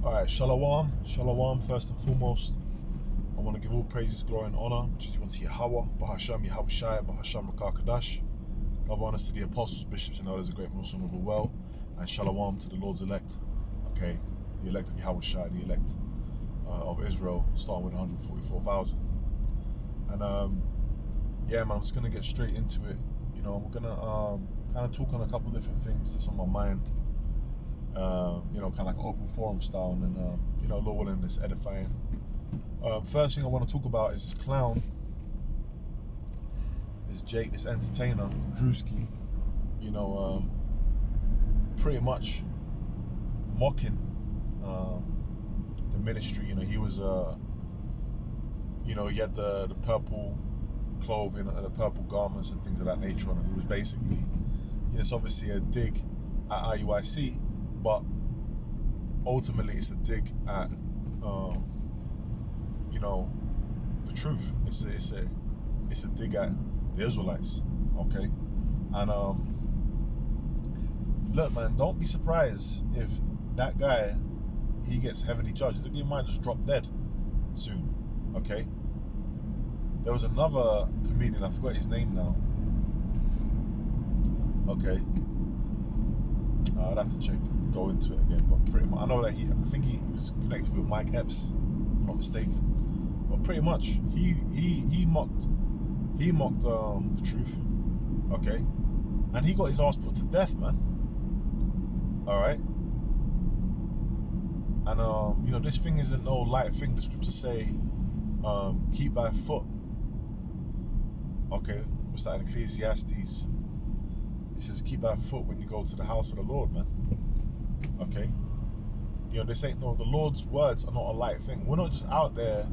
Alright, Shalom, Shalom, first and foremost. I want to give all praises, glory, and honor, which is unto Yahweh, Bahasham Yahushai, Bahasham Rakar Kadash. Love honors to the apostles, bishops, and elders, a great Muslim of all well, and Shalom to the Lord's elect. Okay, the elect of Yahushai, the elect of Israel, starting with 144,000. And yeah, man, I'm just gonna get straight into it. You know, we're gonna kind of talk on a couple different things that's on my mind. You know, kind of like open forum style, and you know, Lord willing, this edifying. First thing I want to talk about is this clown, this Jake, this entertainer, Drewski. You know, pretty much mocking the ministry. You know, he was, you know, he had the purple clothing and the purple garments and things of that nature on, and he was basically, it's obviously a dig at IUIC, but ultimately it's a dig at you know, the truth. It's a dig at the Israelites. Okay, and look, man, don't be surprised if that guy, he gets heavily judged. He might just drop dead soon. Okay, there was another comedian, I forgot his name now. Okay, I'd have to check, go into it again, but pretty much I know that I think he was connected with Mike Epps, if I'm not mistaken. But pretty much he mocked the truth. Okay, and he got his ass put to death, man. All right, and you know, this thing isn't no light thing. The scriptures say, keep thy foot. Okay, what's that in Ecclesiastes? It says, keep thy foot when you go to the house of the Lord, man. Okay, you know, this ain't no, the Lord's words are not a light thing. We're not just out there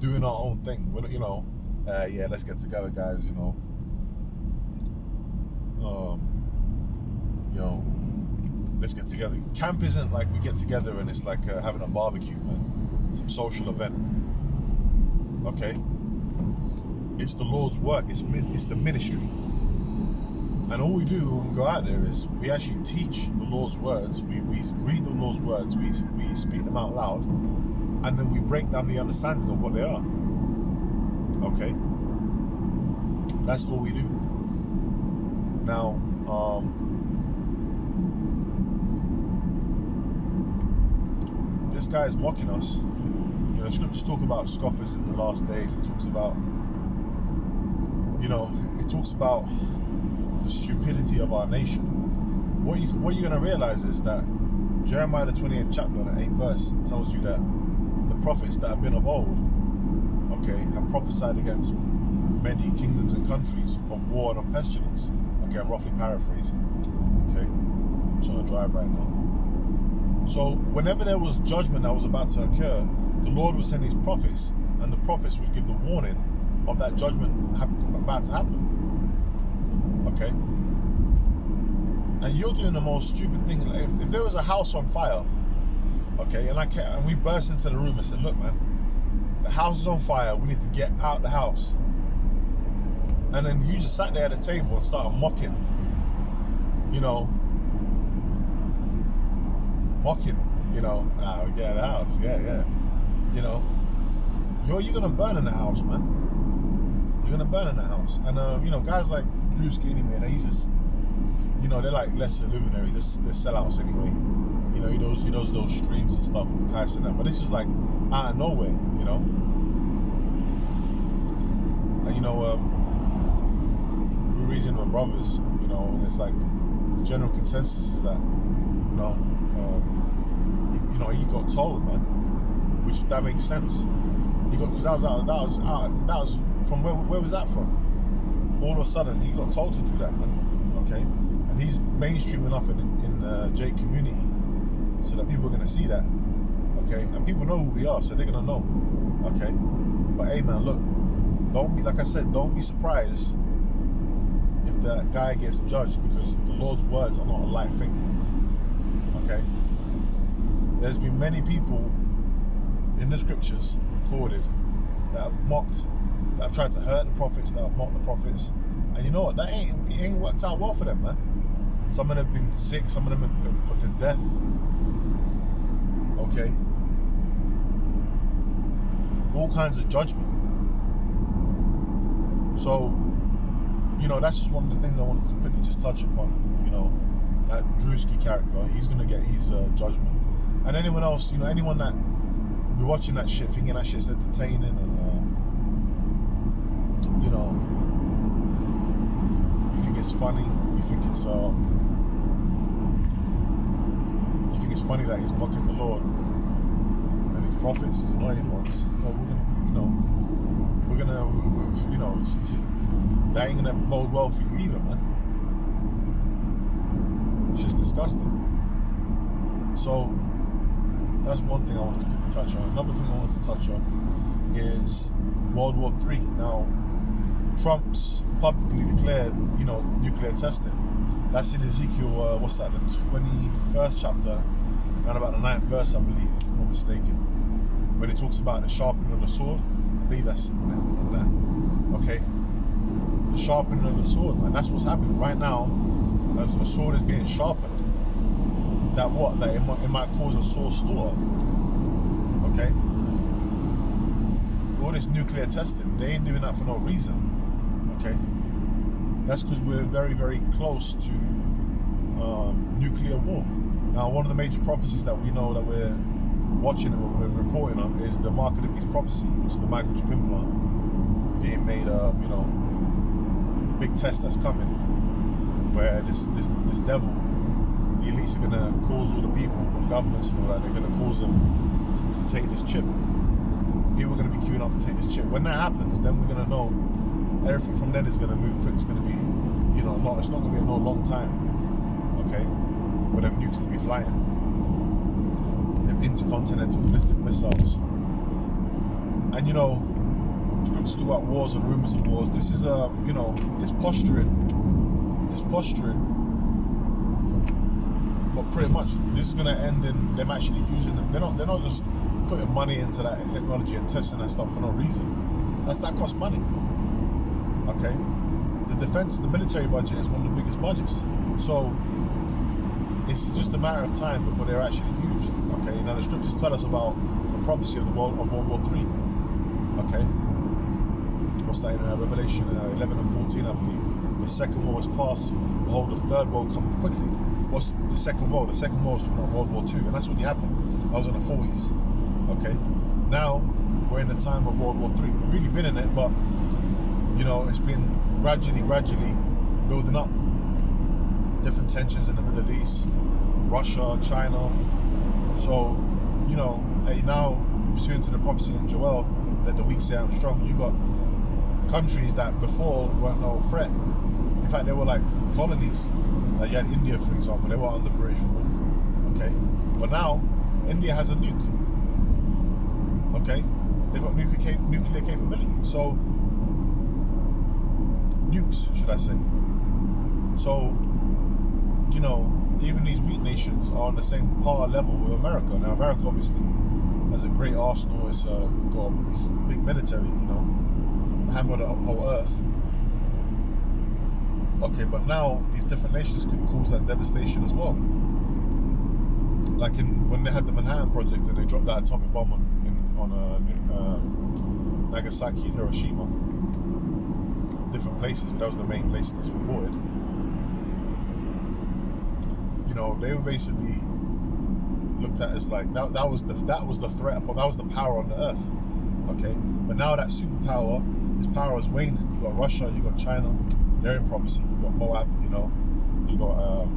doing our own thing. We're not, you know, yeah, let's get together, guys. You know, let's get together. Camp isn't like we get together and it's like having a barbecue, man. Some social event. Okay, it's the Lord's work. It's the ministry. And all we do when we go out there is we actually teach the Lord's words. We read the Lord's words. We speak them out loud, and then we break down the understanding of what they are. Okay, that's all we do. Now, this guy is mocking us. You know, scriptures talk about scoffers in the last days. It talks about, you know, it talks about the stupidity of our nation. What you're going to realize is that Jeremiah the 28th chapter and the 8th verse tells you that the prophets that have been of old, okay, have prophesied against many kingdoms and countries of war and of pestilence. Okay, I'm roughly paraphrasing. Okay, I'm trying to drive right now. So whenever there was judgment that was about to occur, the Lord would send his prophets, and the prophets would give the warning of that judgment about to happen. Okay, and you're doing the most stupid thing. Like if there was a house on fire, okay, and we burst into the room and said, look, man, the house is on fire, we need to get out the house. And then you just sat there at the table and started mocking, you know, we get out of the house, yeah, you know, you're gonna burn in the house, man. You're gonna burn in the house. And you know, guys like Drewski anyway, he's just, you know, they're like lesser luminaries, they're sellouts anyway. You know, he does those streams and stuff with Kais and that, but this is like out of nowhere, you know. And you know, we're reasoning with brothers, you know, and it's like the general consensus is that, you know, he got told, man, which that makes sense. He got, because that was from where was that from? All of a sudden he got told to do that, man. Okay, and he's mainstream enough in Jake community so that people are gonna see that. Okay, and people know who we are, so they're gonna know. Okay, but hey, man, look, don't be surprised if that guy gets judged, because the Lord's words are not a light thing. Okay, there's been many people in the scriptures recorded that have mocked, that have tried to hurt the prophets, that have mocked the prophets, and you know what? It ain't worked out well for them, man. Some of them have been sick, some of them have been put to death. okay? All kinds of judgment. So, that's just one of the things I wanted to quickly just touch upon. That Drewski character, he's gonna get his judgment. And anyone else, anyone that be watching that shit, thinking that shit's entertaining, and you think it's funny, you think it's funny that he's mocking the Lord and his prophets, his anointed ones. Well, we're gonna, that ain't gonna bode well for you either, man. It's just disgusting. So that's one thing I wanted to quickly touch on. Another thing I wanted to touch on is World War III. Now, Trump's publicly declared, nuclear testing. That's in Ezekiel, the 21st chapter, around about the 9th verse, I believe, if I'm not mistaken, when it talks about the sharpening of the sword. I believe that's in that. Okay? The sharpening of the sword, man. That's what's happening right now. As the sword is being sharpened. That it might cause a sore slaughter. Okay? All this nuclear testing, they ain't doing that for no reason. Okay? That's because we're very, very close to nuclear war. Now, one of the major prophecies that we know that we're watching and we're reporting on is the Mark of the Beast prophecy, which is the microchip implant being made, the big test that's coming, where this devil, the elites are going to cause all the people, the governments and all that, they're going to cause them to take this chip. People are going to be queuing up to take this chip. When that happens, then we're going to know everything from then is going to move quick. It's going to be, it's not going to be no long time, okay, for them nukes to be flying. Them intercontinental ballistic missiles. And, scriptures talk about wars and rumors of wars. This is, it's posturing. It's posturing. But pretty much, this is going to end in them actually using them. They're not just putting money into that technology and testing that stuff for no reason. That costs money. Okay? The military budget is one of the biggest budgets. So, it's just a matter of time before they're actually used. Okay? Now, the scriptures tell us about the prophecy of World War III. Okay? What's that in Revelation 11 and 14, I believe. The second war was past. Behold, the third war cometh quickly. What's the second war? The second war was talking about World War II, and that's when it happened. I was in the 40s. Okay? Now, we're in the time of World War III. We've really been in it, but, it's been gradually building up. Different tensions in the Middle East, Russia, China. So, now, pursuant to the prophecy in Joel, let the weak say I'm strong, you got countries that before weren't no threat. In fact, they were like colonies. Like you had India, for example, they were under British rule. Okay? But now, India has a nuke. Okay? They've got nuclear capability. So, nukes, should I say. So, even these weak nations are on the same par level with America. Now, America obviously has a great arsenal. It's got a big military, to hammer the whole earth. Okay, but now these different nations could cause that devastation as well. Like when they had the Manhattan Project and they dropped that atomic bomb on Nagasaki and Hiroshima. Different places, but that was the main place that's reported. They were basically looked at as like that was the threat, but that was the power on the earth. Okay, but now that superpower, his power is waning. You got Russia, you got China, they're in prophecy. You got Moab, you got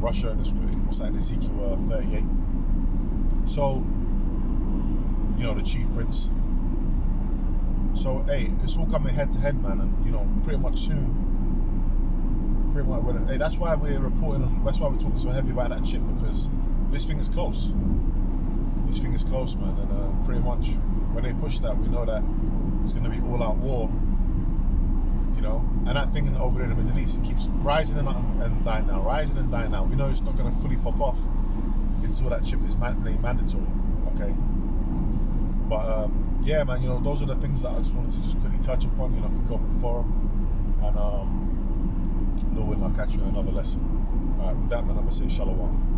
Russia in Ezekiel 38. So, the chief prince. So, hey, it's all coming head to head, man, and pretty much soon. Hey, that's why we're reporting on. That's why we're talking so heavy about that chip, because this thing is close. This thing is close, man, and pretty much when they push that, we know that it's going to be all-out war. And that thing over there in the Middle East, it keeps rising and dying now, rising and dying now. We know it's not going to fully pop off until that chip is made mandatory. Okay, but yeah, man, those are the things that I just wanted to just quickly touch upon. Quick open forum, and Lord willing, I'll catch you in another lesson. All right, with that, man, I'm gonna say shalom.